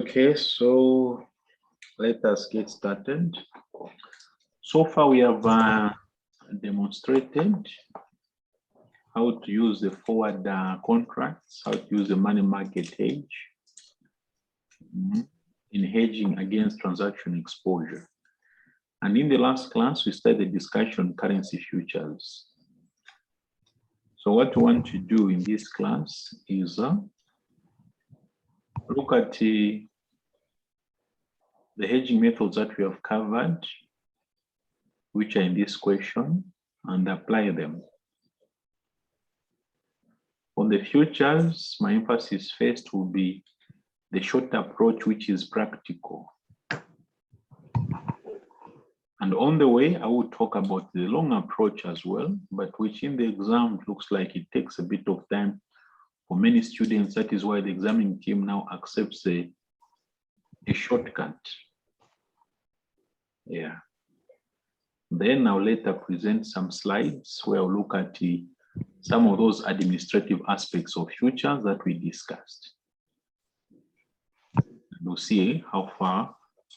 Okay, so let us get started. So far, we have demonstrated how to use the forward contracts, how to use the money market hedge in hedging against transaction exposure. And in the last class, we started the discussion on currency futures. So what we want to do in this class is look at the hedging methods that we have covered, which are in this question, and apply them. On the futures, my emphasis first will be the short approach, which is practical. And on the way, I will talk about the long approach as well, but which in the exam looks like it takes a bit of time for many students. That is why the examining team now accepts a shortcut. Yeah. Then I'll later present some slides where I'll look at some of those administrative aspects of futures that we discussed. We'll see how far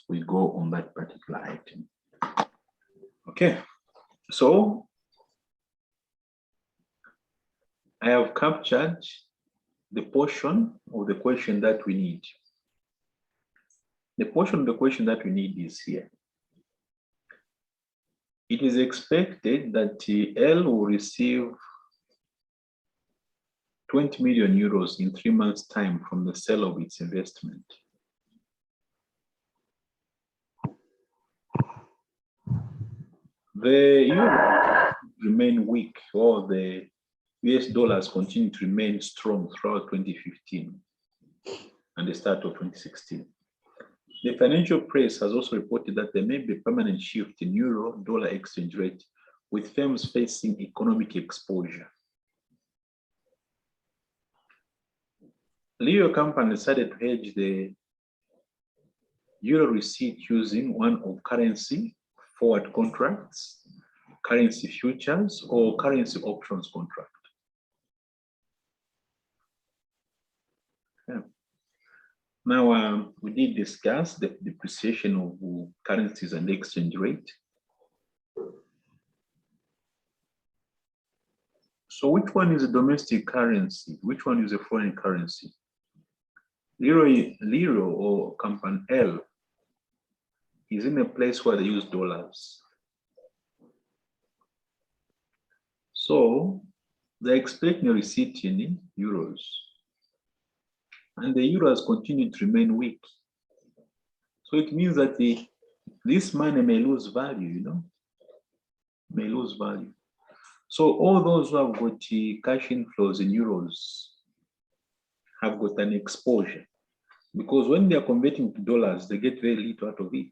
we go on that particular item. Okay, so I have captured the portion of the question that we need. The portion of the question that we need is here. It is expected that L will receive 20 million euros in 3 months' time from the sale of its investment. The euro remain weak, or the US dollars continue to remain strong throughout 2015 and the start of 2016. The financial press has also reported that there may be a permanent shift in euro-dollar exchange rate, with firms facing economic exposure. Leo company decided to hedge the euro receipt using one of currency forward contracts, currency futures, or currency options contract. Okay. Now, we did discuss the depreciation of currencies and exchange rate. So which one is a domestic currency? Which one is a foreign currency? Liro or company L is in a place where they use dollars. So they're expecting a receipt in euros. And the euro has continued to remain weak. So it means that this money may lose value, may lose value. So all those who have got cash inflows in euros have got an exposure, because when they are converting to dollars, they get very little out of it.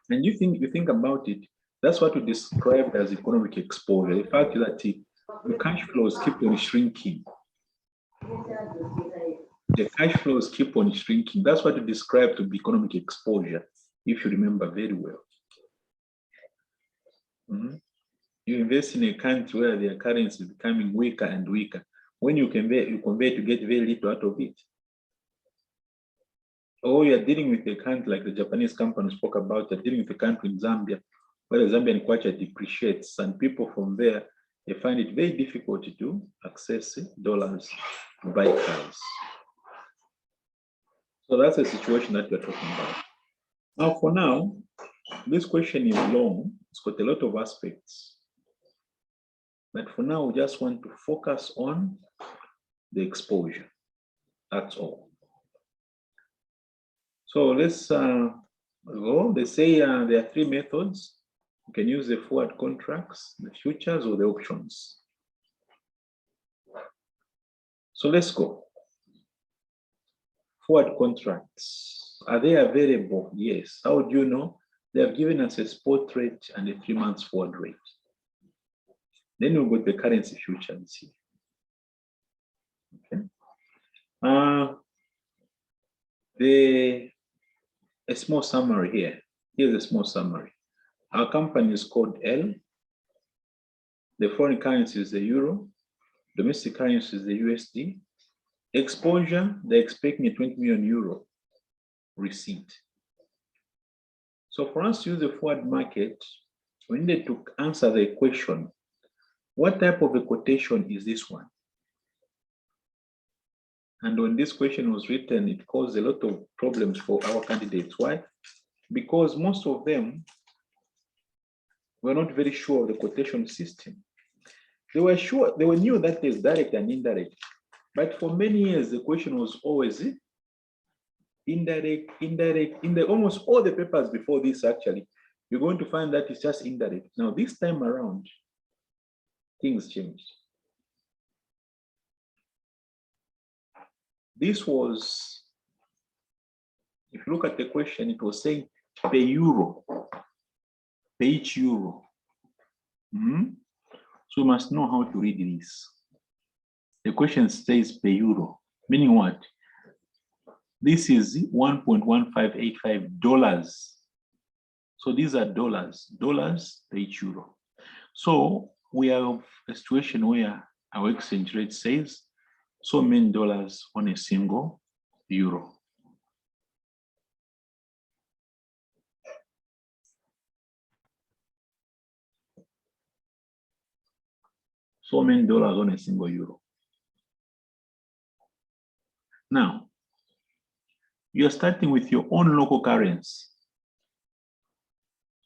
And you think about it, that's what we described as economic exposure. The fact that the cash flows keep on shrinking. The cash flows keep on shrinking. That's what we describe to be economic exposure, if you remember very well. You invest in a country where their currency is becoming weaker and weaker. When you convert, you get very little out of it. Or you're dealing with a country like the Japanese company spoke about, you're dealing with a country in Zambia, where the Zambian kwacha depreciates, and people from there, they find it very difficult to access dollars to buy cars. So that's the situation that we're talking about. Now, for now, this question is long. It's got a lot of aspects. But for now, we just want to focus on the exposure. That's all. So let's go. They say there are 3 methods. You can use the forward contracts, the futures, or the options. So let's go. Forward contracts, are they available? Yes. How do you know? They have given us a spot rate and a 3 months forward rate. Then we've got the currency futures here. Okay. A small summary here. Here's a small summary. Our company is called L. The foreign currency is the euro. Domestic currency is the USD. Exposure, they're expecting a 20 million euro receipt. So for us to use the forward market, we needed to answer the question, what type of a quotation is this one? And when this question was written, it caused a lot of problems for our candidates. Why? Because most of them were not very sure of the quotation system. They were sure, they were knew that there's direct and indirect. But for many years, the question was always indirect. In the almost all the papers before this, actually, you're going to find that it's just indirect. Now, this time around, things changed. This was, if you look at the question, it was saying per euro, per each euro. So you must know how to read this. The question says per euro, meaning what? This is $1.1585. So these are dollars per each euro. So we have a situation where our exchange rate says so many dollars on a single euro. So many dollars on a single euro. Now, you're starting with your own local currency.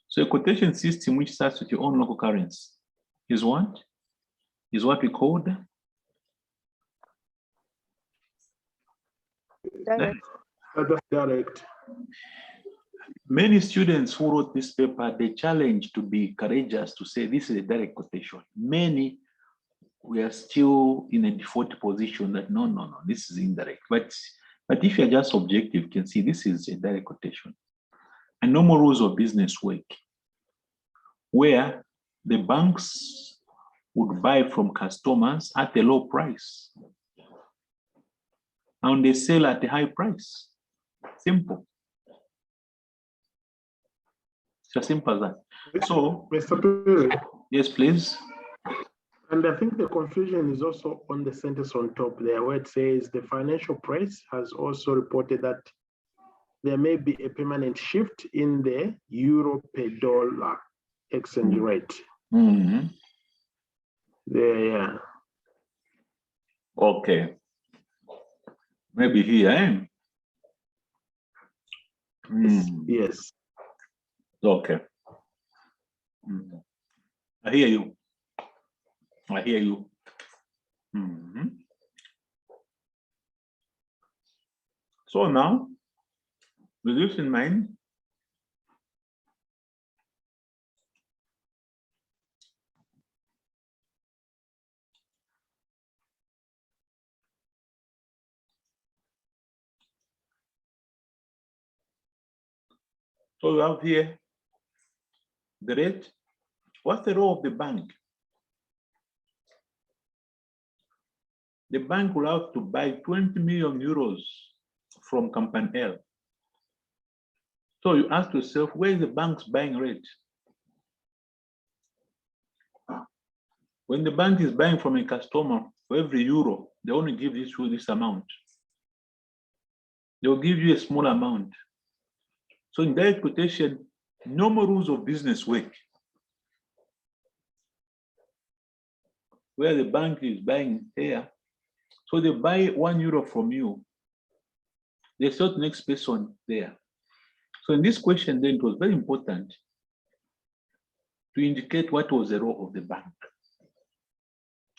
So a quotation system which starts with your own local currency is what? Is what we call direct. Many students who wrote this paper, they challenged to be courageous to say this is a direct quotation. Many were still in a default position that no, this is indirect. But if you're just objective, you can see this is a direct quotation. And normal rules of business work, where the banks would buy from customers at a low price, and they sell at a high price. Simple. It's as simple as that. So, Mr. Perry, yes, please. and I think the confusion is also on the sentence on top there, where it says the financial press has also reported that there may be a permanent shift in the euro per dollar exchange rate. Mm-hmm. There, yeah. Okay. Maybe here, eh? Yes. Okay. I hear you. I hear you. So now, with this in mind, so we have here the rate. What's the role of the bank? The bank will have to buy 20 million euros from company L. So you ask yourself, where is the bank's buying rate? When the bank is buying from a customer for every euro, they only give you this amount. They'll give you a small amount. So in direct quotation, normal rules of business work, where the bank is buying here. So they buy 1 euro from you. They sell to the next person there. So in this question, then it was very important to indicate what was the role of the bank.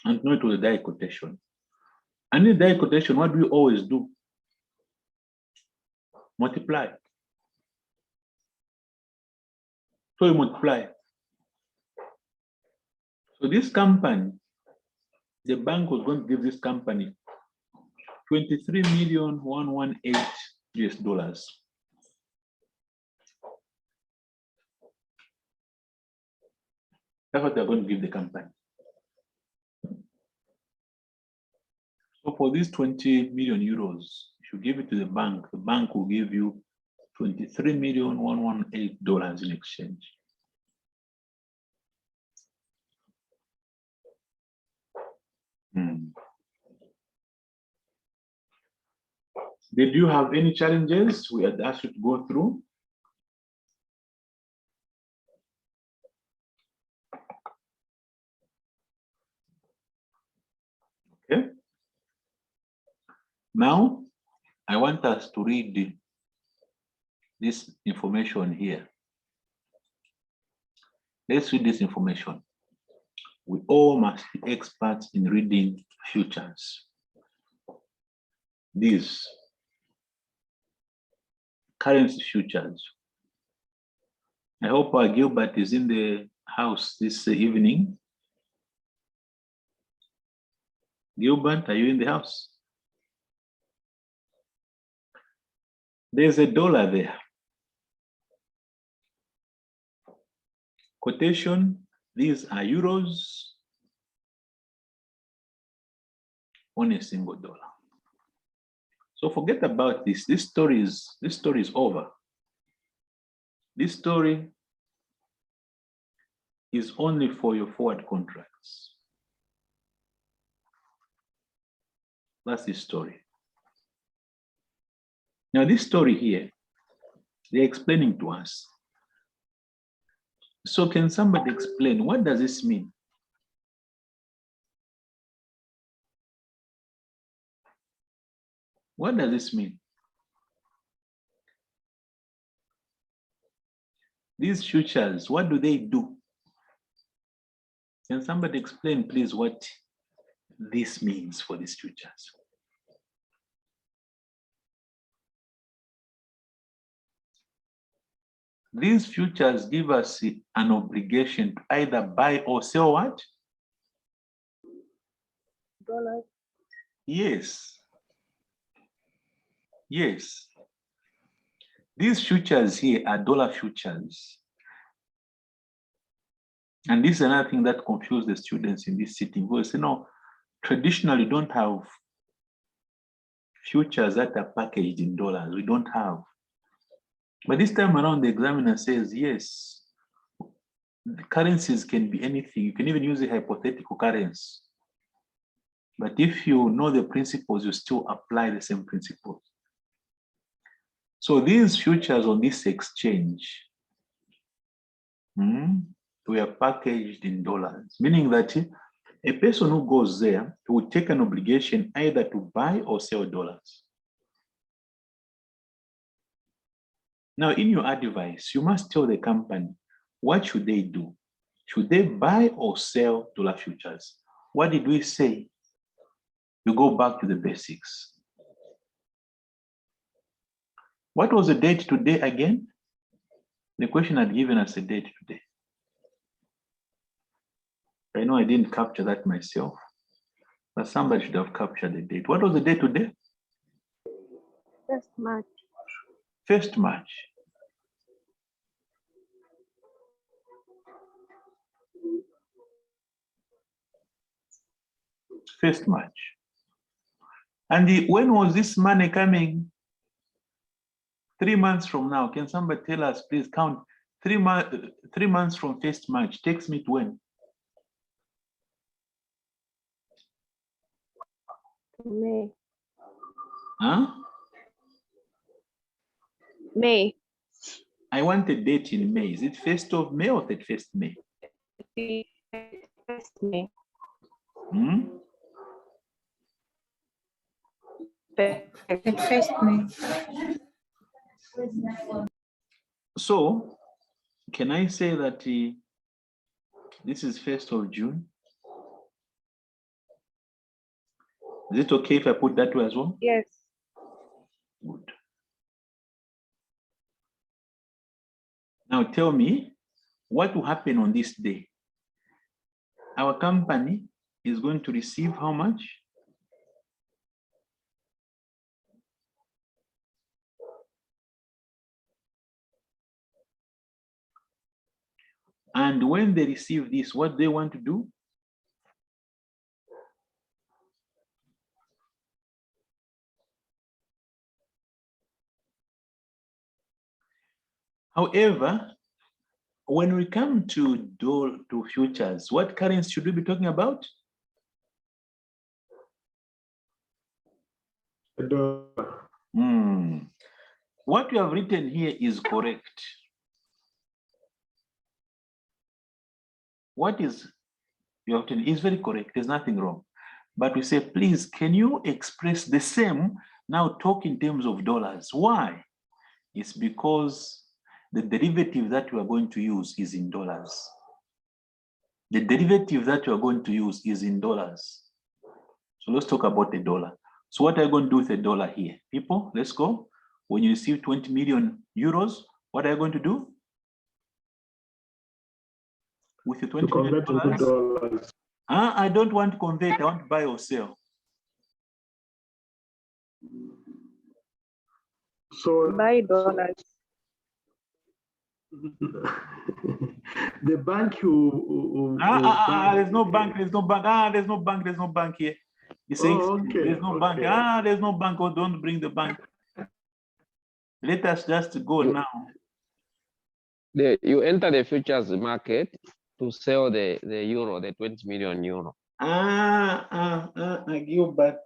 And not to the direct quotation. And in direct quotation, what do we always do? Multiply. So you multiply. So this company, the bank was going to give this company 23,118 US dollars. That's what they're going to give the company. So for these 20 million euros, if you give it to the bank will give you $23,118 in exchange. Did you have any challenges we had asked you to go through? Okay. Now, I want us to read this information here. Let's read this information. We all must be experts in reading futures. These currency futures. I hope our Gilbert is in the house this evening. Gilbert, are you in the house? There's a dollar there. Quotation, these are euros on a single dollar. So forget about this. This story is over. This story is only for your forward contracts. That's the story. Now, this story here, they're explaining to us. So can somebody explain, what does this mean? What does this mean? These futures, what do they do? Can somebody explain, please, what this means for these futures? These futures give us an obligation to either buy or sell what? Dollars. Yes. Yes. These futures here are dollar futures. And this is another thing that confuses the students in this sitting, because traditionally don't have futures that are packaged in dollars. We don't have. But this time around, the examiner says, yes, the currencies can be anything. You can even use a hypothetical currency. But if you know the principles, you still apply the same principles. So these futures on this exchange were packaged in dollars, meaning that a person who goes there will take an obligation either to buy or sell dollars. Now, in your advice, you must tell the company, what should they do? Should they buy or sell dollar futures? What did we say? You go back to the basics. What was the date today again? The question had given us a date today. I know I didn't capture that myself, but somebody should have captured the date. What was the date today? 1st March. 1st March. First March. And when was this money coming? 3 months from now. Can somebody tell us, please count 3 months from 1st March takes me to when? May. Huh? May. I want a date in May. Is it 1st of May or 31st May? 1st May. 1st May. So, can I say that this is 1st of June? Is it okay if I put that way as well? Yes. Good. Now tell me, what will happen on this day? Our company is going to receive how much? And when they receive this, what they want to do? However, when we come to futures, what currency should we be talking about? $1. What you have written here is correct. What is you have written is very correct. There's nothing wrong. But we say, please, can you express the same? Now talk in terms of dollars. Why? It's because the derivative that we are going to use is in dollars. The derivative that you are going to use is in dollars. So let's talk about the dollar. So what are you going to do with the dollar here? People, let's go. When you receive 20 million euros, what are you going to do? With the 20 million dollars? I don't want to convert, I want to buy or sell. So Buy dollars. The bank you there's no bank, there's no bank. There's no bank, there's no bank here. You say there's no bank. There's no bank. Oh, don't bring the bank. Let us just go now. You enter the futures market to sell the euro, the 20 million euro. Gilbert.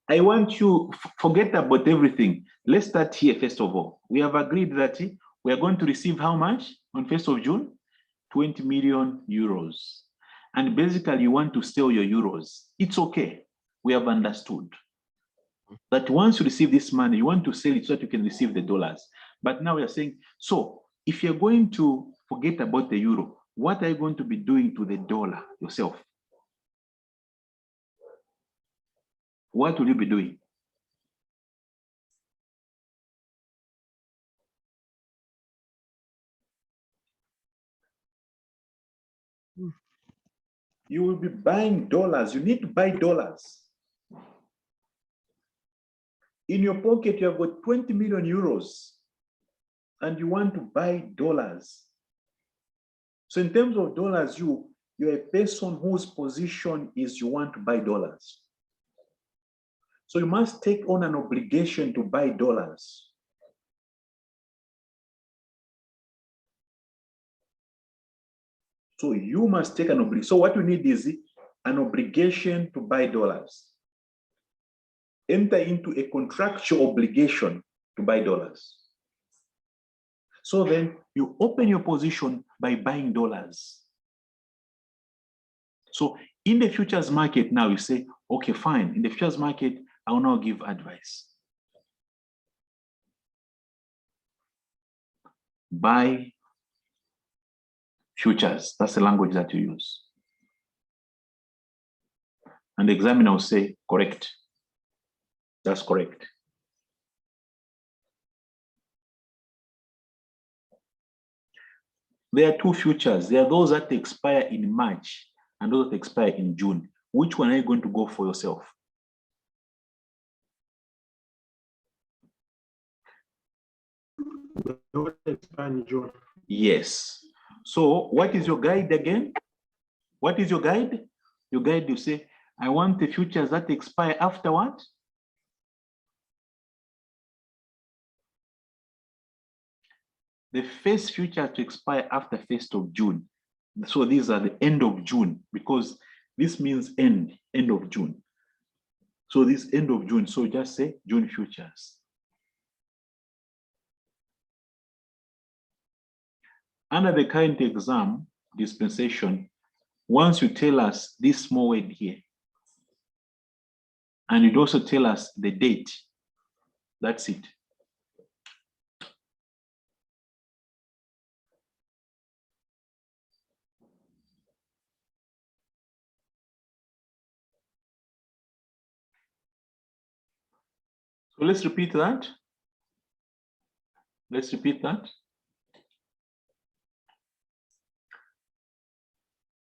I want you forget about everything. Let's start here first of all. We have agreed that we are going to receive how much on 1st of June? 20 million euros. And basically you want to sell your euros. It's okay. We have understood that once you receive this money, you want to sell it so that you can receive the dollars. But now we are saying, so if you're going to forget about the euro, what are you going to be doing to the dollar yourself? What will you be doing? You will be buying dollars. You need to buy dollars. In your pocket, you have got 20 million euros and you want to buy dollars. So in terms of dollars, you're a person whose position is you want to buy dollars. So you must take on an obligation to buy dollars. So you must take an obligation. So what you need is an obligation to buy dollars. Enter into a contractual obligation to buy dollars. So then you open your position by buying dollars. So in the futures market now you say, okay, fine. In the futures market, I will now give advice. Buy futures. That's the language that you use. And the examiner will say, correct. That's correct. There are two futures. There are those that expire in March and those that expire in June. Which one are you going to go for yourself? in June. Yes. So what is your guide again? What is your guide? Your guide, you say, I want the futures that expire after what? The first future to expire after 1st of June. So these are the end of June because this means end of June. So this end of June, so just say June futures. Under the current exam dispensation, once you tell us this small word here, and you'd also tell us the date, that's it. So let's repeat that. Let's repeat that.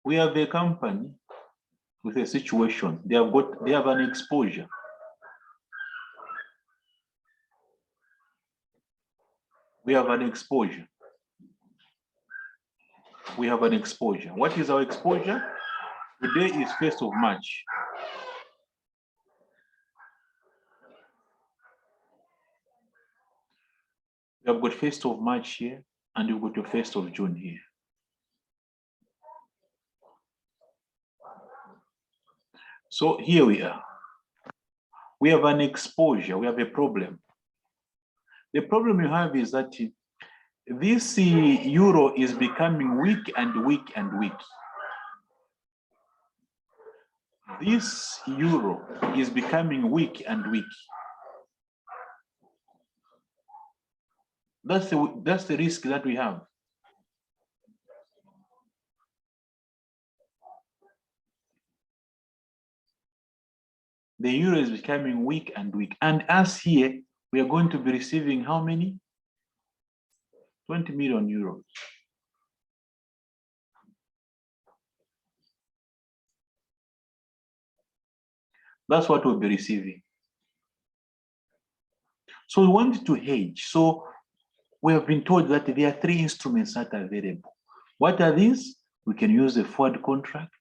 We have a company with a situation. They have an exposure. We have an exposure. We have an exposure. What is our exposure? Today is 1st of March. You have got 1st of March here, and you've got your 1st of June here. So here we are. we have an exposure, we have a problem. The problem you have is that this euro is becoming weak and weak and weak. This euro is becoming weak and weak. That's the risk that we have. The euro is becoming weak and weak. And us here, we are going to be receiving how many? 20 million euros. That's what we'll be receiving. So we want to hedge. So we have been told that there are 3 instruments that are available. What are these? We can use the forward contract.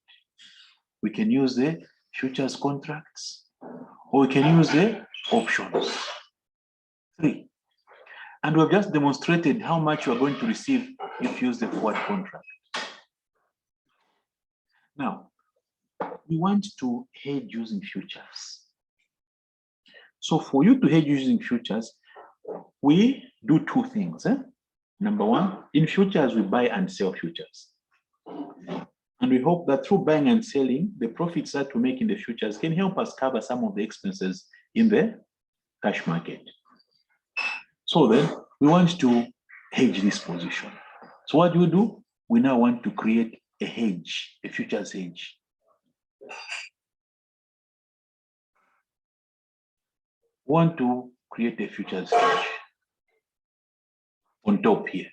We can use the futures contracts, or we can use the options. 3. And we've just demonstrated how much you are going to receive if you use the forward contract. Now, we want to hedge using futures. So for you to hedge using futures, we do 2 things. Number 1, in futures, we buy and sell futures. And we hope that through buying and selling, the profits that we make in the futures can help us cover some of the expenses in the cash market. So then we want to hedge this position. So what do? We now want to create a hedge, a futures hedge. We want to create a futures hedge on top here,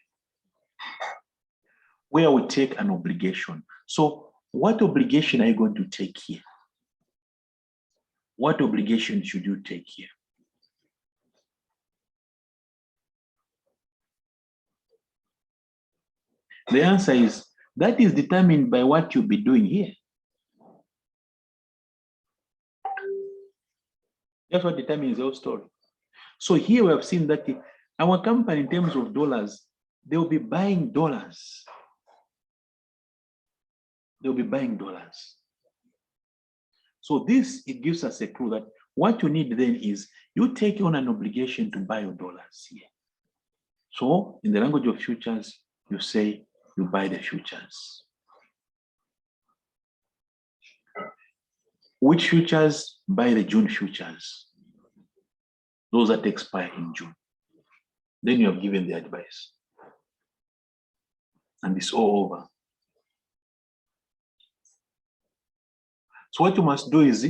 where we take an obligation. So what obligation are you going to take here? What obligation should you take here? The answer is, that is determined by what you'll be doing here. That's what determines the whole story. So here we have seen that our company, in terms of dollars, they will be buying dollars. They'll be buying dollars. So this, it gives us a clue that what you need then is you take on an obligation to buy your dollars here. So in the language of futures, you say you buy the futures. Which futures? Buy the June futures. Those that expire in June. Then you have given the advice. And it's all over. So what you must do is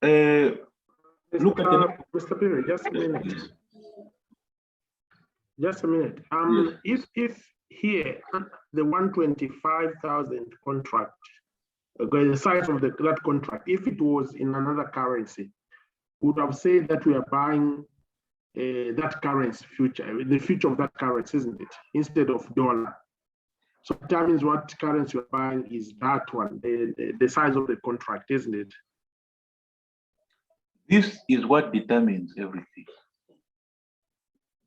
look at the Mr. Perry, just a minute. Just a minute. If here the 125,000 contract, the size of that contract, if it was in another currency, would have said that we are buying that currency future, the future of that currency, isn't it? Instead of dollar. So that means what currency you're buying is that one, the size of the contract, isn't it? This is what determines everything.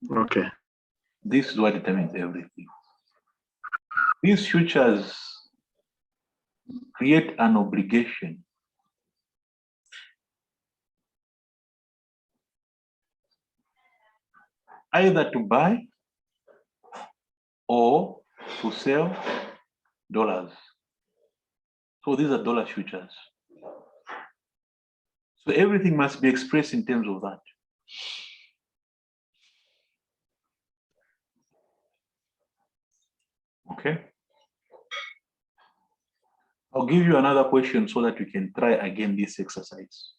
Okay. This is what determines everything. These futures create an obligation either to buy or to sell dollars. So these are dollar futures. So everything must be expressed in terms of that. Okay. I'll give you another question so that we can try again this exercise.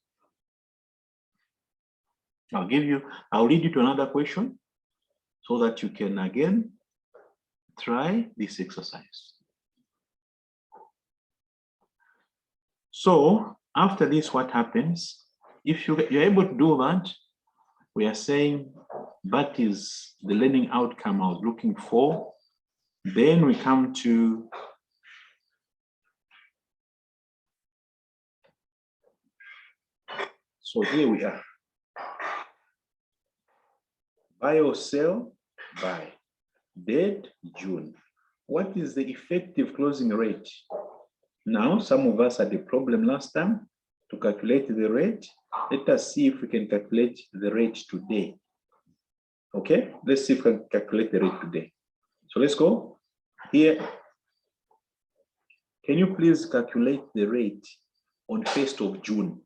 I'll lead you to another question so that you can again try this exercise. So after this, what happens? If you're able to do that, we are saying that is the learning outcome I was looking for. Then we come to so here we are. Buy or sell, buy. Date, June. What is the effective closing rate? Now, some of us had a problem last time. to calculate the rate. Let us see if we can calculate the rate today. Okay, let's see if we can calculate the rate today. So let's go here. Can you please calculate the rate on 1st of June?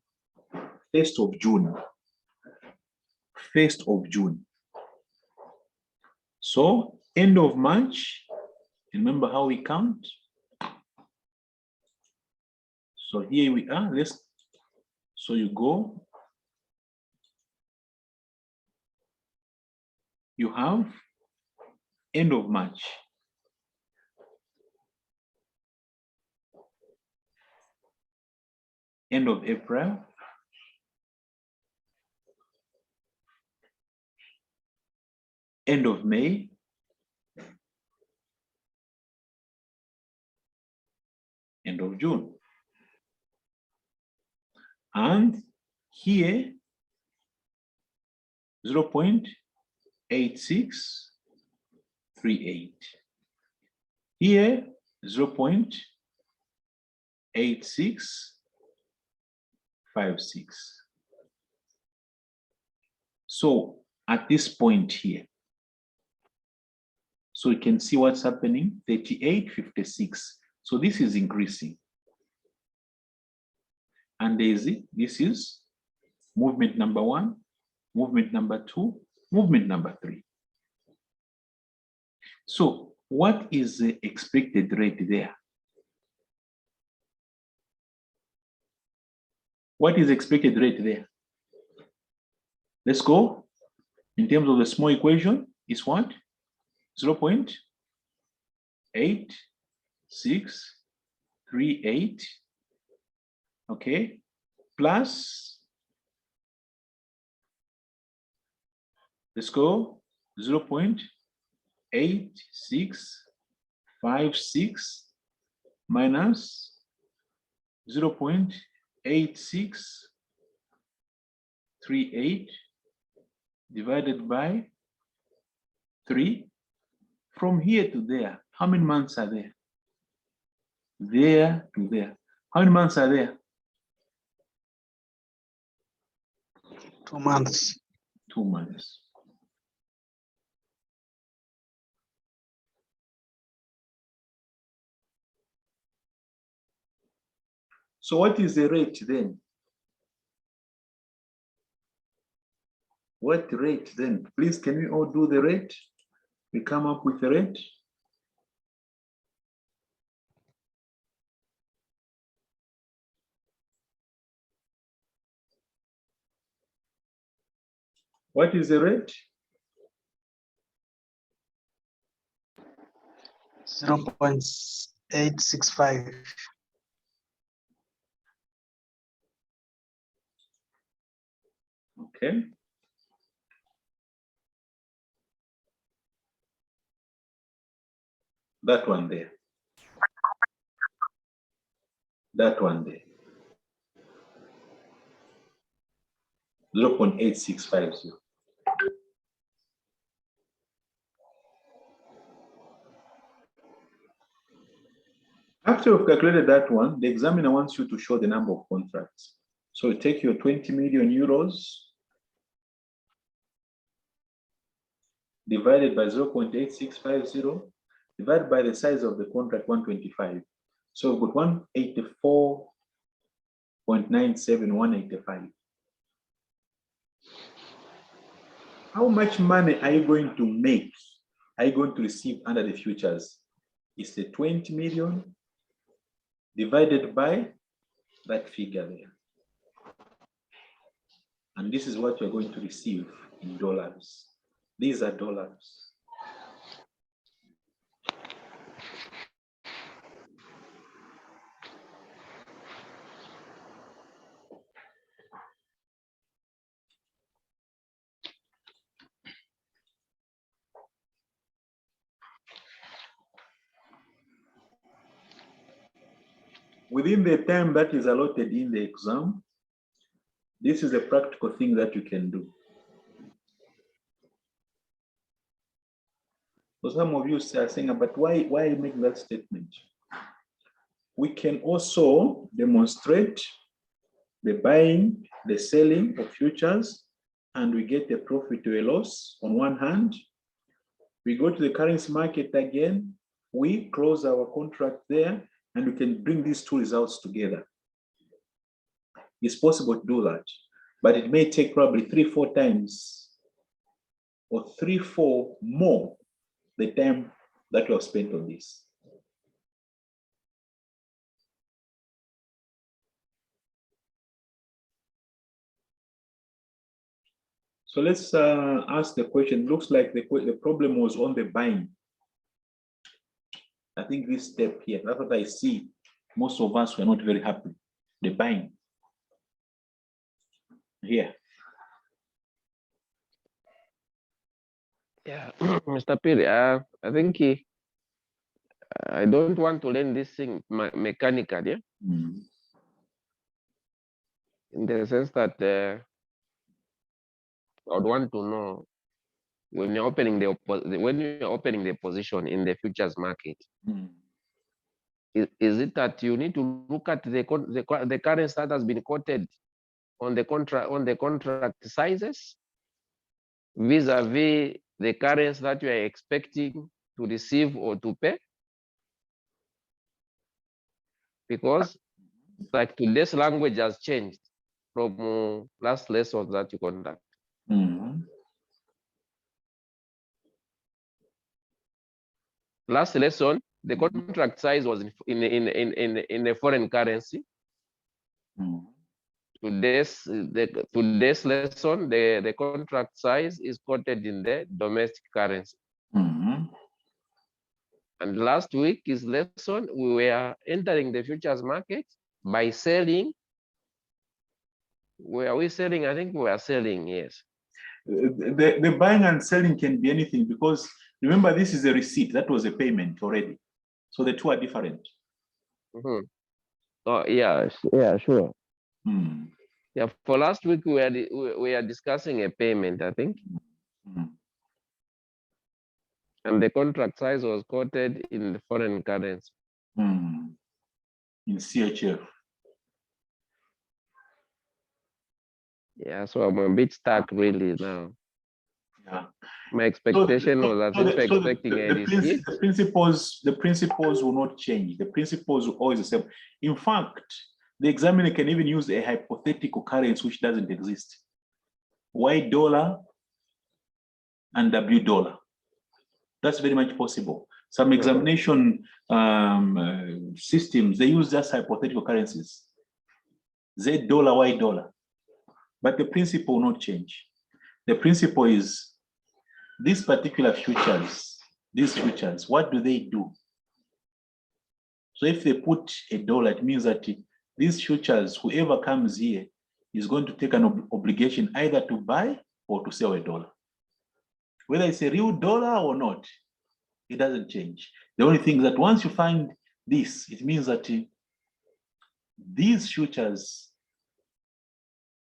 1st of June. 1st of June. So end of March, remember how we count? So here we are. So you go. You have end of March. End of April. End of May. End of June. And here 0.8638. Here 0.8656. So at this point here, so you can see what's happening, 38.56. So this is increasing. And this is movement number 1, movement number 2, movement number 3. So what is the expected rate there? What is expected rate there? Let's go. In terms of the small equation, is what? 0.8638. Okay, plus, let's go, 0.8656 minus 0.8638 divided by 3. From here to there, how many months are there? There to there. How many months are there? 2 months. 2 months. So what is the rate then? What rate then? Please, can we all do the rate? We come up with the rate. What is the rate? 0.865. Okay. That one there. That one there. 0.8650. After you've calculated that one, the examiner wants you to show the number of contracts. So you take your 20 million euros divided by 0.8650 divided by the size of the contract, 125. So we've got 184.97, How much money are you going to make? Are you going to receive under the futures? It's the 20 million divided by that figure there. And this is what you're going to receive in dollars. These are dollars. Within the time that is allotted in the exam, this is a practical thing that you can do. So some of you are saying, but why are you making that statement? We can also demonstrate the buying, the selling of futures, and we get a profit or a loss on one hand. We go to the currency market again, we close our contract there, and we can bring these two results together. It's possible to do that, but it may take probably 3-4 times or 3-4 more the time that we have spent on this. So let's ask the question. Looks like the problem was on the buying. I think this step here, that's what I see. Most of us were not very happy. The buying. Here. Yeah, Mr. Piri, I think I don't want to learn this thing mechanically, yeah? In the sense that I would want to know when you're opening the position in the futures market. Is it that you need to look at the currency that has been quoted on the contract sizes vis-a-vis the currency that you are expecting to receive or to pay? Because like today's language has changed from last lesson that you conduct. Last lesson, the contract size was in a foreign currency. Today's lesson, the contract size is quoted in the domestic currency. And last week's lesson, we were entering the futures market by selling. Were we selling? I think we were selling, yes. The buying and selling can be anything, because remember, this is a receipt. That was a payment already. So the two are different. Oh, yeah, sure. Yeah, for last week, we are discussing a payment, I think. And the contract size was quoted in the foreign currency. In CHF. Yeah, so I'm a bit stuck really now. Yeah. My expectation was that we were expecting a receipt. The principles will not change. The principles will always the same. In fact, the examiner can even use a hypothetical currency which doesn't exist. Y dollar and W dollar. That's very much possible. Some examination systems, they use just hypothetical currencies. Z dollar, Y dollar. But the principle will not change. The principle is these particular futures, what do they do? So if they put a dollar, it means that these futures, whoever comes here is going to take an obligation either to buy or to sell a dollar. Whether it's a real dollar or not, it doesn't change. The only thing is that once you find this, it means that these futures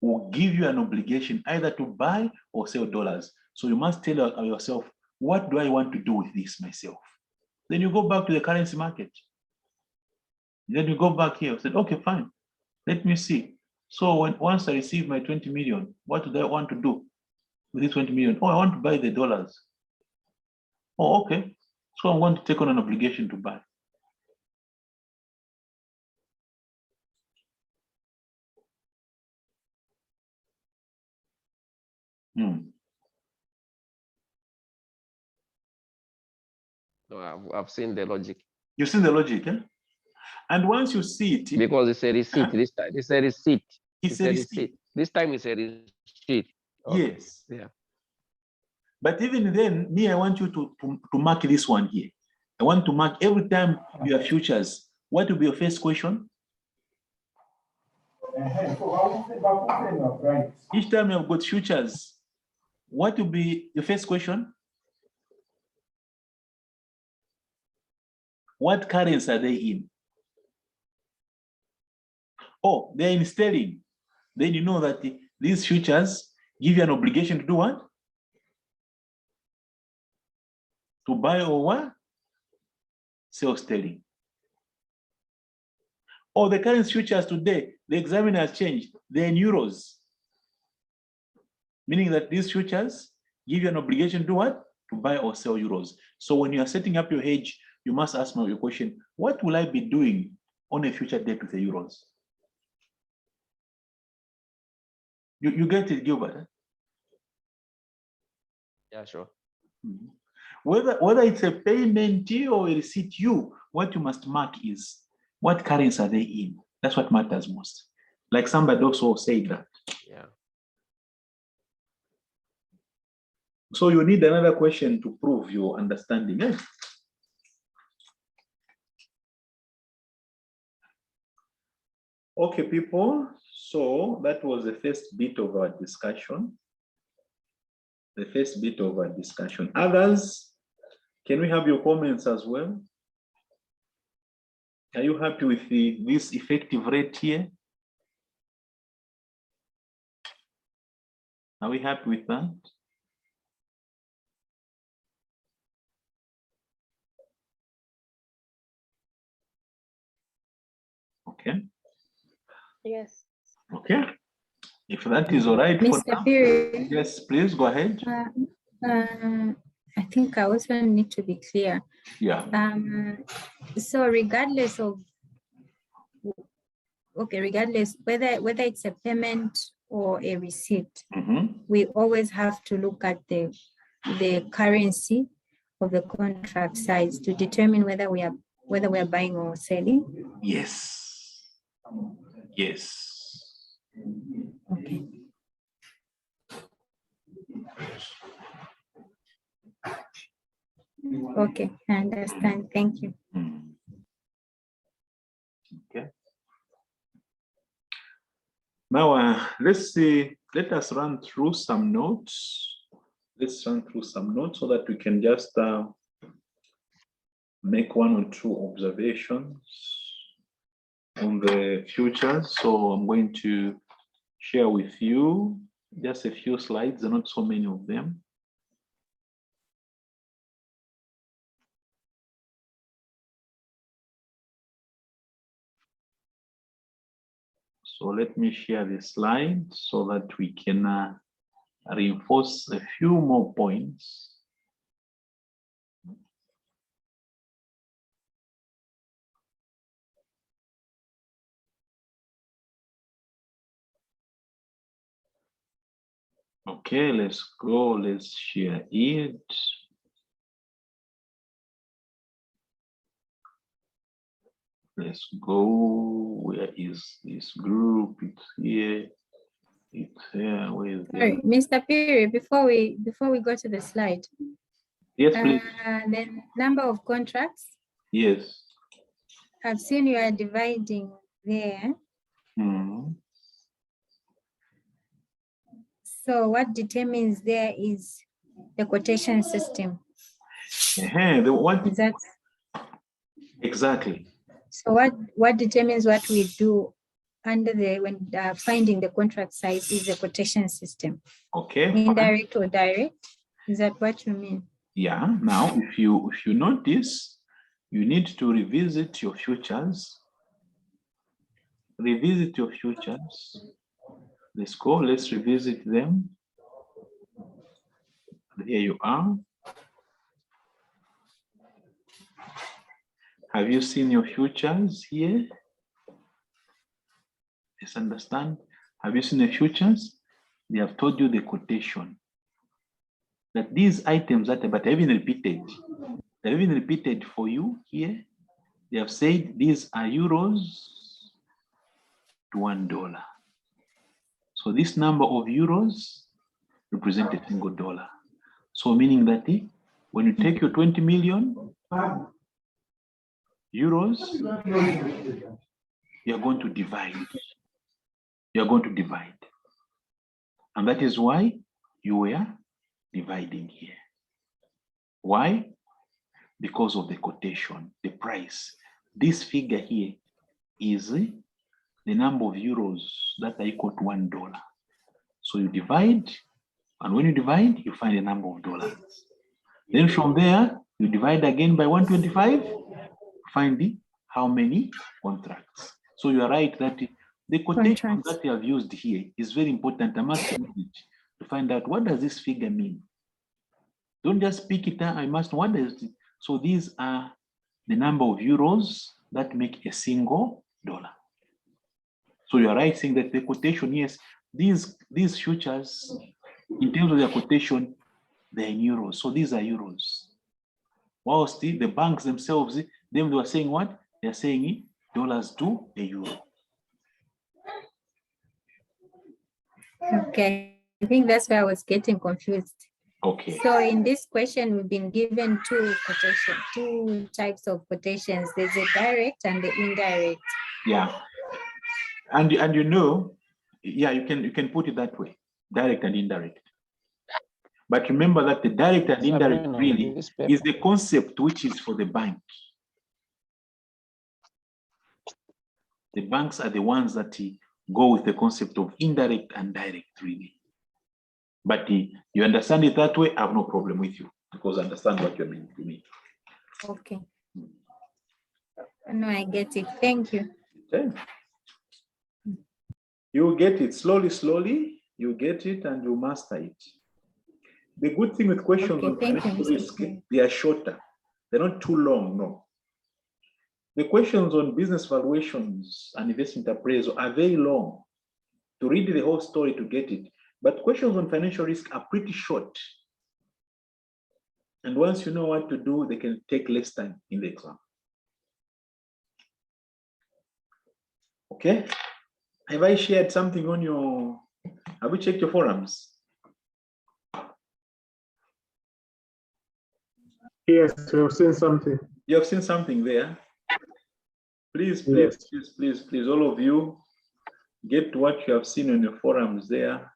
will give you an obligation either to buy or sell dollars. So you must tell yourself, what do I want to do with this myself? Then you go back to the currency market. Then you go back here and say, okay, fine. Let me see. So once I receive my 20 million, what do I want to do with this 20 million? Oh, I want to buy the dollars. Oh, okay. So I'm going to take on an obligation to buy. No, I've seen the logic. You've seen the logic, eh? And once you see it, because it's a receipt. This time it's a receipt. It's a receipt. This time it's a receipt. Okay. Yes. Yeah. But even then, me, I want you to mark this one here. I want to mark every time you have futures. What will be your first question? Each time you have got futures, what will be the first question? What currency are they in? Oh, they're in sterling. Then you know that these futures give you an obligation to do what? To buy or what? Sell sterling. or the current futures today, the examiner has changed, they're in euros. Meaning that these futures give you an obligation to do what? To buy or sell euros. So when you are setting up your hedge, you must ask your question, what will I be doing on a future date with the euros? You get it, Gilbert? Huh? Yeah, sure. Mm-hmm. Whether it's a payment or a receipt, what you must mark is what currency are they in. That's what matters most. Like somebody also said that. Yeah. So you need another question to prove your understanding. Eh? Okay, people. So that was the first bit of our discussion. The first bit of our discussion. Others, can we have your comments as well? Are you happy with this effective rate here? Are we happy with that? Okay. Yes. Okay. If that is all right for Mr. now, Piri, yes, please go ahead. I think I also need to be clear. Yeah. So regardless of, okay, regardless whether it's a payment or a receipt, we always have to look at the currency of the contract size to determine whether we are buying or selling. Yes. Yes. Okay. Okay, I understand. Thank you. Okay. Now, let us run through some notes. Let's run through some notes so that we can just make one or two observations on the futures. So I'm going to share with you just a few slides, there are not so many of them. So let me share the slide so that we can reinforce a few more points. Okay, let's go, let's share it. Let's go, where is this group? It's here, it's here, where is Sorry, it? Mr. Piri, before we go to the slide. Yes, please. The number of contracts, Yes. I've seen you are dividing there. So what determines there is the quotation system. The one, Is that exactly. so? What determines what we do under when finding the contract size is the quotation system. Okay. Fine. Indirect or direct? Is that what you mean? Yeah. Now, if you notice, you need to revisit your futures. Revisit your futures. Let's go. Let's revisit them. Here you are. Have you seen your futures here? Let's understand. Have you seen the futures? They have told you the quotation. That these items that but have been repeated. They've been repeated for you here. They have said these are euros to $1. So this number of euros represent a single dollar. So meaning that when you take your 20 million euros, you're going to divide. You're going to divide. And that is why you were dividing here. Why? Because of the quotation, the price. This figure here is the number of euros that are equal to $1. So you divide, and when you divide, you find the number of dollars. Then from there, you divide again by 125, find how many contracts. So you are right that the quotation Contracts. that you have used here is very important. I must read it to find out what does this figure mean. Don't just pick it up. I must what does it. So these are the number of euros that make a single dollar. So you are right saying that the quotation, yes, these futures, in terms of their quotation, they're in euros. So these are euros. Whilst the banks themselves, they were saying what? They're saying dollars to a euro. Okay, I think that's where I was getting confused. Okay. So in this question, we've been given two types of quotations. There's a direct and the indirect. Yeah. And you know, yeah, you can put it that way, direct and indirect. But remember that the direct and indirect really is the concept which is for the bank. The banks are the ones that go with the concept of indirect and direct really. But you understand it that way, I have no problem with you because I understand what you're meaning to me. Okay. No, I get it. Thank you. Okay. You get it slowly, you get it and you master it. The good thing with questions Okay, on thank you, financial Mr. risk, Chair. they are shorter. They're not too long, no. The questions on business valuations and investment appraisal are very long. To read the whole story to get it. But questions on financial risk are pretty short. And once you know what to do, they can take less time in the exam. Okay. Have I shared something on your, have you checked your forums? Yes, we've seen something. You have seen something there. Please, Yes. all of you, get what you have seen on your forums there.